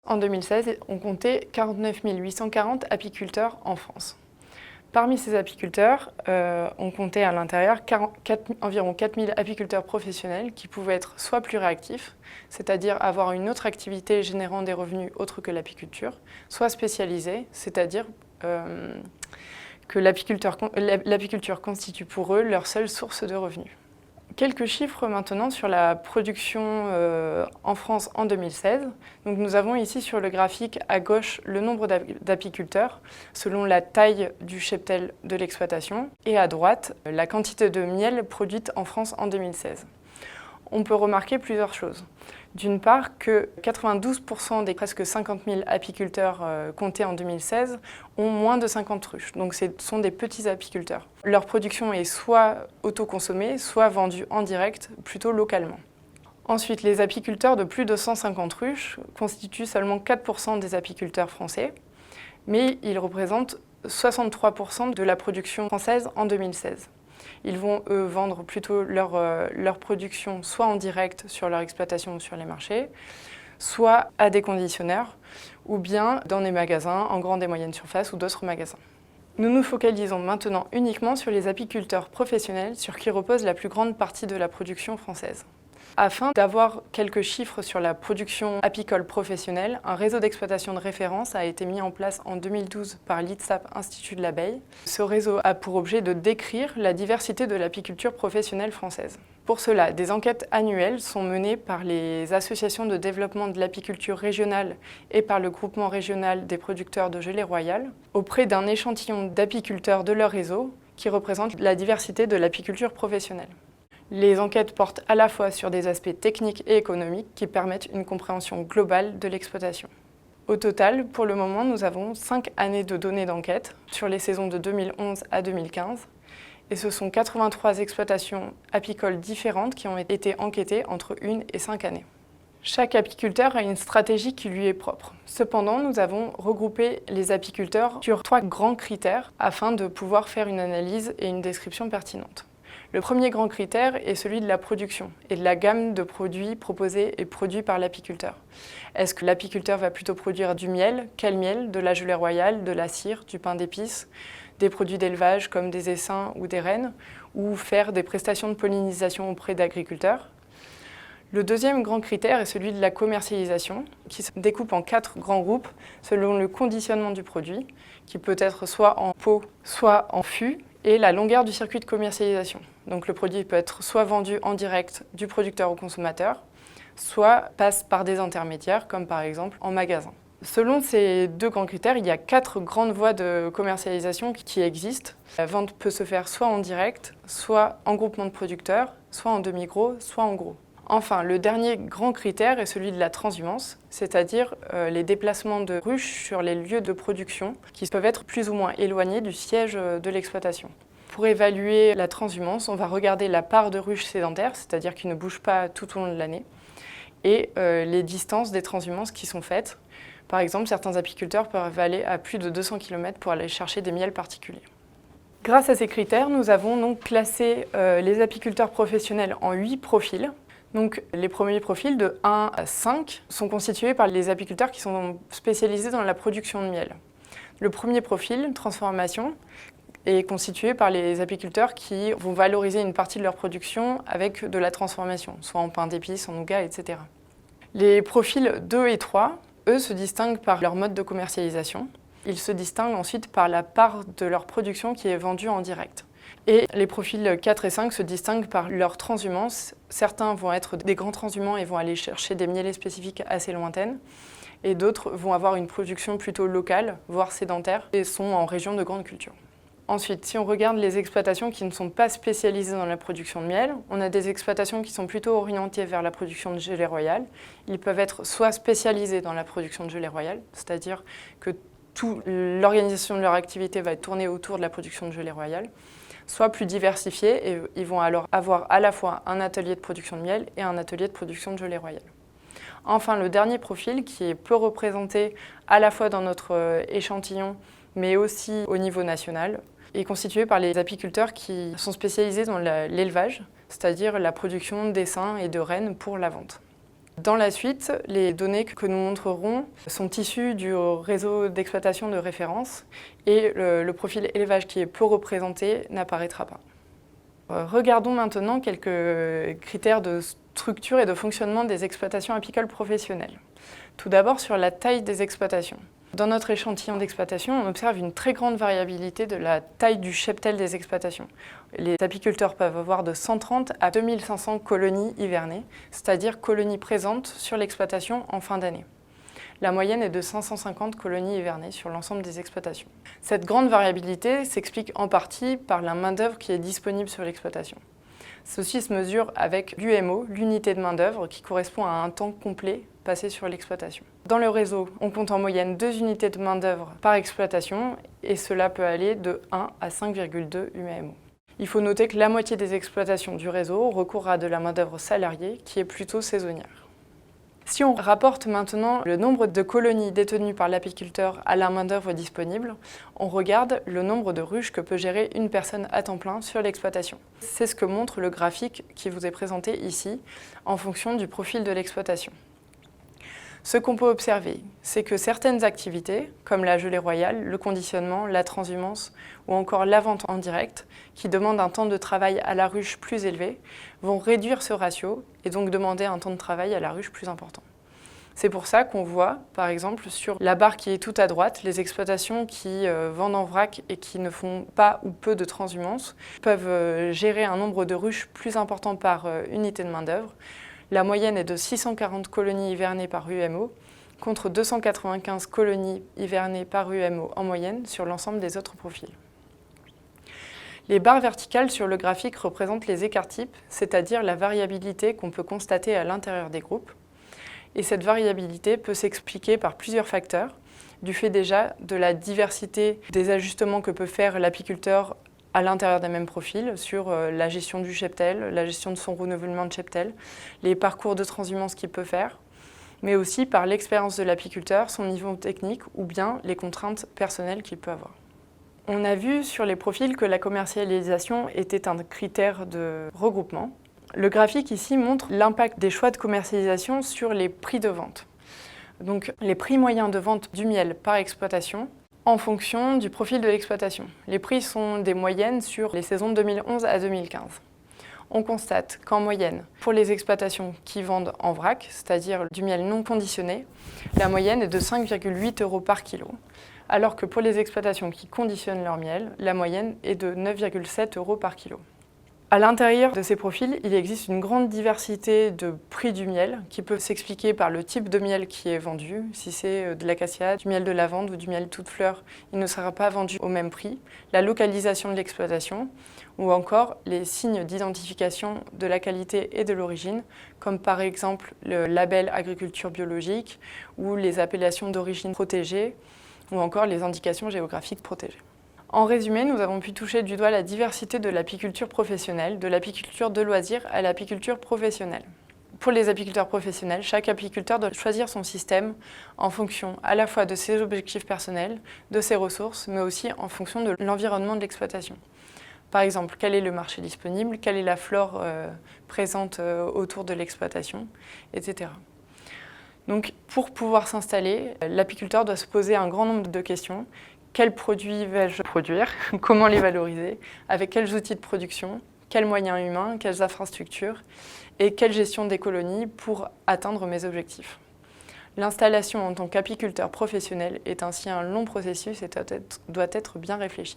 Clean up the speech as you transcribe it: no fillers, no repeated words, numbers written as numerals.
En 2016, on comptait 49 840 apiculteurs en France. Parmi ces apiculteurs, on comptait à l'intérieur environ 4 000 apiculteurs professionnels qui pouvaient être soit plus réactifs, c'est-à-dire avoir une autre activité générant des revenus autres que l'apiculture, soit spécialisés, c'est-à-dire que l'apiculture constitue pour eux leur seule source de revenus. Quelques chiffres maintenant sur la production en France en 2016. Donc nous avons ici sur le graphique à gauche le nombre d'apiculteurs selon la taille du cheptel de l'exploitation et à droite la quantité de miel produite en France en 2016. On peut remarquer plusieurs choses. D'une part, que 92% des presque 50 000 apiculteurs comptés en 2016 ont moins de 50 ruches. Donc ce sont des petits apiculteurs. Leur production est soit autoconsommée, soit vendue en direct, plutôt localement. Ensuite, les apiculteurs de plus de 150 ruches constituent seulement 4% des apiculteurs français, mais ils représentent 63% de la production française en 2016. Ils vont, eux, vendre plutôt leur production soit en direct sur leur exploitation ou sur les marchés, soit à des conditionneurs, ou bien dans des magasins en grande et moyenne surface ou d'autres magasins. Nous nous focalisons maintenant uniquement sur les apiculteurs professionnels sur qui repose la plus grande partie de la production française. Afin d'avoir quelques chiffres sur la production apicole professionnelle, un réseau d'exploitation de référence a été mis en place en 2012 par l'ITSAP Institut de l'abeille. Ce réseau a pour objet de décrire la diversité de l'apiculture professionnelle française. Pour cela, des enquêtes annuelles sont menées par les associations de développement de l'apiculture régionale et par le groupement régional des producteurs de gelée royale auprès d'un échantillon d'apiculteurs de leur réseau qui représente la diversité de l'apiculture professionnelle. Les enquêtes portent à la fois sur des aspects techniques et économiques qui permettent une compréhension globale de l'exploitation. Au total, pour le moment, nous avons 5 années de données d'enquête sur les saisons de 2011 à 2015. Et ce sont 83 exploitations apicoles différentes qui ont été enquêtées entre 1 et 5 années. Chaque apiculteur a une stratégie qui lui est propre. Cependant, nous avons regroupé les apiculteurs sur 3 grands critères afin de pouvoir faire une analyse et une description pertinente. Le premier grand critère est celui de la production et de la gamme de produits proposés et produits par l'apiculteur. Est-ce que l'apiculteur va plutôt produire du miel? Quel miel? De la gelée royale, de la cire, du pain d'épices, des produits d'élevage comme des essaims ou des rennes, ou faire des prestations de pollinisation auprès d'agriculteurs? Le deuxième grand critère est celui de la commercialisation, qui se découpe en 4 grands groupes selon le conditionnement du produit, qui peut être soit en pot, soit en fût, et la longueur du circuit de commercialisation. Donc le produit peut être soit vendu en direct du producteur au consommateur, soit passe par des intermédiaires, comme par exemple en magasin. Selon ces 2 grands critères, il y a 4 grandes voies de commercialisation qui existent. La vente peut se faire soit en direct, soit en groupement de producteurs, soit en demi-gros, soit en gros. Enfin, le dernier grand critère est celui de la transhumance, c'est-à-dire les déplacements de ruches sur les lieux de production qui peuvent être plus ou moins éloignés du siège de l'exploitation. Pour évaluer la transhumance, on va regarder la part de ruches sédentaires, c'est-à-dire qui ne bougent pas tout au long de l'année, et les distances des transhumances qui sont faites. Par exemple, certains apiculteurs peuvent aller à plus de 200 km pour aller chercher des miels particuliers. Grâce à ces critères, nous avons donc classé les apiculteurs professionnels en 8 profils. Donc, les premiers profils de 1 à 5 sont constitués par les apiculteurs qui sont spécialisés dans la production de miel. Le premier profil, transformation, est constitué par les apiculteurs qui vont valoriser une partie de leur production avec de la transformation, soit en pain d'épices, en nougat, etc. Les profils 2 et 3, eux, se distinguent par leur mode de commercialisation. Ils se distinguent ensuite par la part de leur production qui est vendue en direct. Et les profils 4 et 5 se distinguent par leur transhumance. Certains vont être des grands transhumants et vont aller chercher des miellées spécifiques assez lointaines. Et d'autres vont avoir une production plutôt locale, voire sédentaire, et sont en région de grande culture. Ensuite, si on regarde les exploitations qui ne sont pas spécialisées dans la production de miel, on a des exploitations qui sont plutôt orientées vers la production de gelée royale. Ils peuvent être soit spécialisés dans la production de gelée royale, c'est-à-dire que toute l'organisation de leur activité va être tournée autour de la production de gelée royale, soit plus diversifiés et ils vont alors avoir à la fois un atelier de production de miel et un atelier de production de gelée royale. Enfin, le dernier profil, qui est peu représenté à la fois dans notre échantillon, mais aussi au niveau national, est constitué par les apiculteurs qui sont spécialisés dans l'élevage, c'est-à-dire la production d'essaims et de rennes pour la vente. Dans la suite, les données que nous montrerons sont issues du réseau d'exploitation de référence et le profil élevage qui est peu représenté n'apparaîtra pas. Regardons maintenant quelques critères de structure et de fonctionnement des exploitations apicoles professionnelles. Tout d'abord sur la taille des exploitations. Dans notre échantillon d'exploitation, on observe une très grande variabilité de la taille du cheptel des exploitations. Les apiculteurs peuvent avoir de 130 à 2500 colonies hivernées, c'est-à-dire colonies présentes sur l'exploitation en fin d'année. La moyenne est de 550 colonies hivernées sur l'ensemble des exploitations. Cette grande variabilité s'explique en partie par la main-d'œuvre qui est disponible sur l'exploitation. Ceci se mesure avec l'UMO, l'unité de main-d'œuvre, qui correspond à un temps complet passé sur l'exploitation. Dans le réseau, on compte en moyenne 2 unités de main-d'œuvre par exploitation et cela peut aller de 1 à 5,2 UMO. Il faut noter que la moitié des exploitations du réseau recourent à de la main-d'œuvre salariée qui est plutôt saisonnière. Si on rapporte maintenant le nombre de colonies détenues par l'apiculteur à la main-d'œuvre disponible, on regarde le nombre de ruches que peut gérer une personne à temps plein sur l'exploitation. C'est ce que montre le graphique qui vous est présenté ici en fonction du profil de l'exploitation. Ce qu'on peut observer, c'est que certaines activités, comme la gelée royale, le conditionnement, la transhumance ou encore la vente en direct, qui demandent un temps de travail à la ruche plus élevé, vont réduire ce ratio et donc demander un temps de travail à la ruche plus important. C'est pour ça qu'on voit, par exemple, sur la barre qui est tout à droite, les exploitations qui vendent en vrac et qui ne font pas ou peu de transhumance peuvent gérer un nombre de ruches plus important par unité de main-d'œuvre. La moyenne est de 640 colonies hivernées par UMO, contre 295 colonies hivernées par UMO en moyenne sur l'ensemble des autres profils. Les barres verticales sur le graphique représentent les écarts types, c'est-à-dire la variabilité qu'on peut constater à l'intérieur des groupes. Et cette variabilité peut s'expliquer par plusieurs facteurs, du fait déjà de la diversité des ajustements que peut faire l'apiculteur à l'intérieur des mêmes profils, sur la gestion du cheptel, la gestion de son renouvellement de cheptel, les parcours de transhumance qu'il peut faire, mais aussi par l'expérience de l'apiculteur, son niveau technique ou bien les contraintes personnelles qu'il peut avoir. On a vu sur les profils que la commercialisation était un critère de regroupement. Le graphique ici montre l'impact des choix de commercialisation sur les prix de vente. Donc les prix moyens de vente du miel par exploitation en fonction du profil de l'exploitation. Les prix sont des moyennes sur les saisons 2011 à 2015. On constate qu'en moyenne, pour les exploitations qui vendent en vrac, c'est-à-dire du miel non conditionné, la moyenne est de 5,8 € par kilo, alors que pour les exploitations qui conditionnent leur miel, la moyenne est de 9,7 € par kilo. À l'intérieur de ces profils, il existe une grande diversité de prix du miel qui peut s'expliquer par le type de miel qui est vendu. Si c'est de l'acacia, du miel de lavande ou du miel toute fleur, il ne sera pas vendu au même prix. La localisation de l'exploitation ou encore les signes d'identification de la qualité et de l'origine, comme par exemple le label agriculture biologique ou les appellations d'origine protégée ou encore les indications géographiques protégées. En résumé, nous avons pu toucher du doigt la diversité de l'apiculture professionnelle, de l'apiculture de loisirs à l'apiculture professionnelle. Pour les apiculteurs professionnels, chaque apiculteur doit choisir son système en fonction à la fois de ses objectifs personnels, de ses ressources, mais aussi en fonction de l'environnement de l'exploitation. Par exemple, quel est le marché disponible, quelle est la flore présente autour de l'exploitation, etc. Donc, pour pouvoir s'installer, l'apiculteur doit se poser un grand nombre de questions. Quels produits vais-je produire? Comment les valoriser? Avec quels outils de production? Quels moyens humains? Quelles infrastructures? Et quelle gestion des colonies pour atteindre mes objectifs? L'installation en tant qu'apiculteur professionnel est ainsi un long processus et doit être bien réfléchi.